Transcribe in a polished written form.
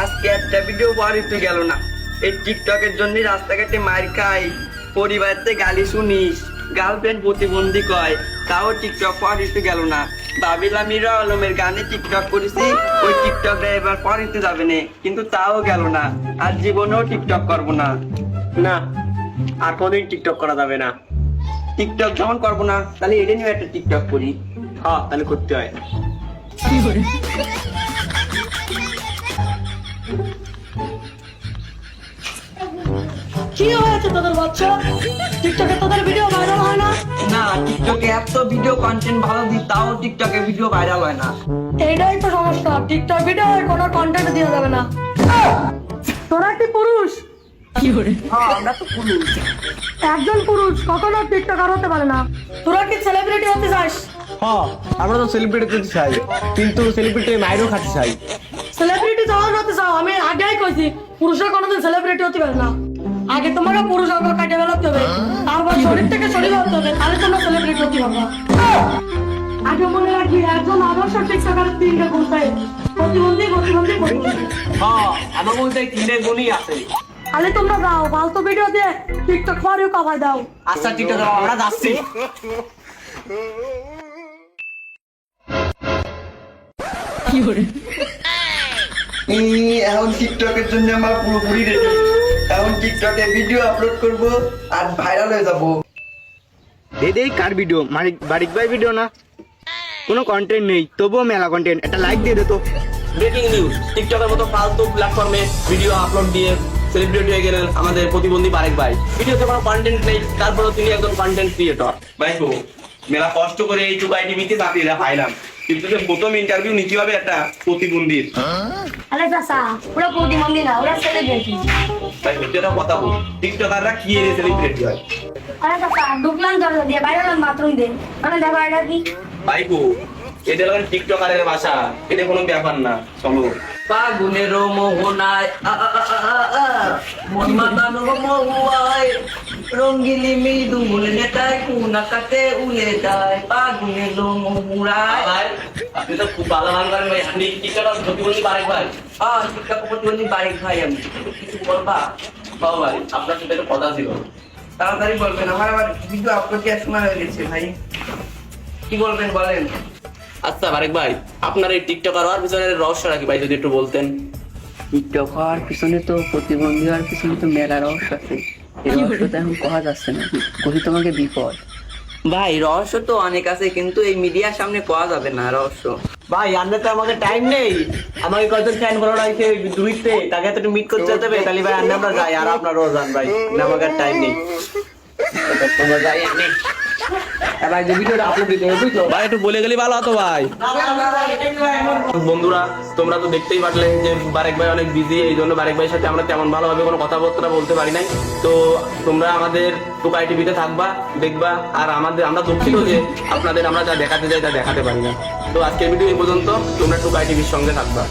আজকে একটা ভিডিও বাড়িতে গেল না। এই টিকটকের জন্য রাস্তাঘাটে মার খাই, পরিবারতে গালি শুনিস, গার্লফ্রেন্ড প্রতিবন্ধী কয়, তাও টিকটক বাড়িতে গেল না। ভাবিলাম মিরা আলমের গানে টিকটক করেছি, ওই টিকটকটা এবার পড়িতে যাবে না, কিন্তু তাও গেল না। আর জীবনেও টিকটক করবো না। না, আর কোনদিন টিকটক করা যাবে না। টিকটক যখন করবো না, তাহলে এটা নিয়ে একটা টিকটক করি। হ্যাঁ, তাহলে করতে হয়। কি হয়েছে তোদের বাচ্চা? টিকটকে তোদের ভিডিও ভাইরাল হয় না? না, টিকটকে এত ভিডিও কন্টেন্ট ভালো দিই, তাও টিকটকে ভিডিও ভাইরাল হয় না। এইটাই তো সমস্যা, টিকটক ভিডিও কোনো কন্টেন্ট দেওয়া যাবে না। তোরা কি পুরুষ? হ্যাঁ, আমরা তো পুরুষ। একজন পুরুষ কখনো টিকটকার হতে পারে না। তোরা কি সেলিব্রিটি হতে চাস? হ্যাঁ, আমরা তো সেলিব্রিটি হতে চাই, কিন্তু সেলিব্রিটি মাইরও খাতে চাই। সেলিব্রিটি যখন হতে চাও, আমি আগেই কইছি পুরুষরা কোনোদিন সেলিব্রিটি হতে পারে না। আগে তোমাকে পুরুষ অঙ্গ কাটে বেরোতে হবে, তারপর শরীর থেকে শরীর হতে হবে, তাহলে তোমরা সেলিব্রিটি হতে পারবা। আগে মনে রাখি, একজন আদর্শ টিকটকারের তিনটে গুণ থাকে: প্রতিবন্ধী, প্রতিবন্ধী, প্রতিবন্ধী। হ্যাঁ, আমার মধ্যে তিনের গুণই আছে। তাহলে তোমরা যাও, ফালতু ভিডিও দিয়ে টিকটক পরেও কামাই দাও। আচ্ছা, টিকটক আমরা যাচ্ছি। এখন টিকটকের জন্য আমার পুরোপুরি রেডি। এখন টিকটকে ভিডিও আপলোড করব আর ভাইরাল হয়ে যাব। এই কার ভিডিও? বারিক ভাই ভিডিও না, কোনো কন্টেন্ট নেই, তবুও মেলা কন্টেন্ট। একটা লাইক দিয়ে দে তো। ব্রেকিং নিউজ, টিকটকের মতো ফালতু প্ল্যাটফর্মে ভিডিও আপলোড দিয়ে সেলিব্রিটি হয়ে গেলেন আমাদের প্রতিবন্ধী বারেক ভাই। ভিডিওতে কোনো কন্টেন্ট নেই, তারপরেও তিনি একজন কন্টেন্ট ক্রিয়েটর। ভাই তো মেলা কষ্ট করে এই টুকাই টিভিতে চাকরিটা পাইলাম, কিন্তু যে প্রথম ইন্টারভিউ নিতে হবে একটা প্রতিবন্ধীর। আরে চাচা, ওরা প্রতিবন্ধী না, ওরা সেলিব্রিটি। তাই হচ্ছে একটা কথা বল, টিকটকাররা কি এর সেলিব্রিটি হয়? আরে চাচা, ঢুকলাম দরজা দিয়ে, বাইরে হলাম বাথরুম দিয়ে, মানে দেখো এটা কি? ভাইপো, এটা হলো টিকটকারের ভাষা, এটা কোনো ব্যাপার না। চলো। ফাগুনের মোহনায় মন মাতানো মহুয়ায়, রঙ্গিলি মৃদুল নেতায় কুনা কাটে উলে যায়, ফাগুনের মোহনায়। ভাই, আপনি তো খুব ভালো গান করেন ভাই। আপনি টিকটকার প্রতিবন্ধী বারেক ভাই? টিকটক প্রতিবন্ধী বারিক ভাই আমি। কিছু বলবা? বাবা ভাই, আপনার সাথে একটা কথা ছিল। তাড়াতাড়ি বলবেন, আমার আবার ভিডিও আপলোড দেওয়ার সময় হয়ে গেছে ভাই। কি বলবেন বলেন। আচ্ছা বারেক ভাই, আপনার এই টিকটকার হওয়ার পিছনের রহস্যটা কি ভাই, যদি একটু বলতেন? টিকটক হওয়ার পিছনে তো, প্রতিবন্ধী হওয়ার পিছনে তো মেলা রহস্য আছে। এই রহস্য তো এখন কহা যাচ্ছে না, কহি তোমাকে বিপদ। ভাই রহস্য তো অনেক আছে, কিন্তু এই মিডিয়ার সামনে কওয়া যাবে না রহস্য। ভাই, আন্দাজ তো আমাকে টাইম নেই। আমাকে কয়েকজন ফ্যান ফলোয়ার আছে দুইতে, তাকে তো একটু মিট করতে যেতে হবে। তাহলে ভাই আমরা যাই, আর আপনারাও যান ভাই, আমাকে টাইম নেই। তোমরা যাই আমি ভাই, যে ভিডিওটা আপলোড দিতে হবে, বুঝছো? ভাই একটু বলে গেলে ভালো হতো ভাই। বন্ধুরা, তোমরা তো দেখতেই পারলে যে বারেক ভাই অনেক বিজি, এই জন্য বারেক ভাইয়ের সাথে আমরা তেমন ভালোভাবে কোনো কথাবার্তা বলতে পারি নাই। তো তোমরা আমাদের টুকাই টিভিতে থাকবা, দেখবা। আর আমরা দুঃখিত যে আপনাদের আমরা যা দেখাতে যাই তা দেখাতে পারি না। তো আজকের ভিডিও এই পর্যন্ত। তোমরা টুকাই টিভির সঙ্গে থাকবা।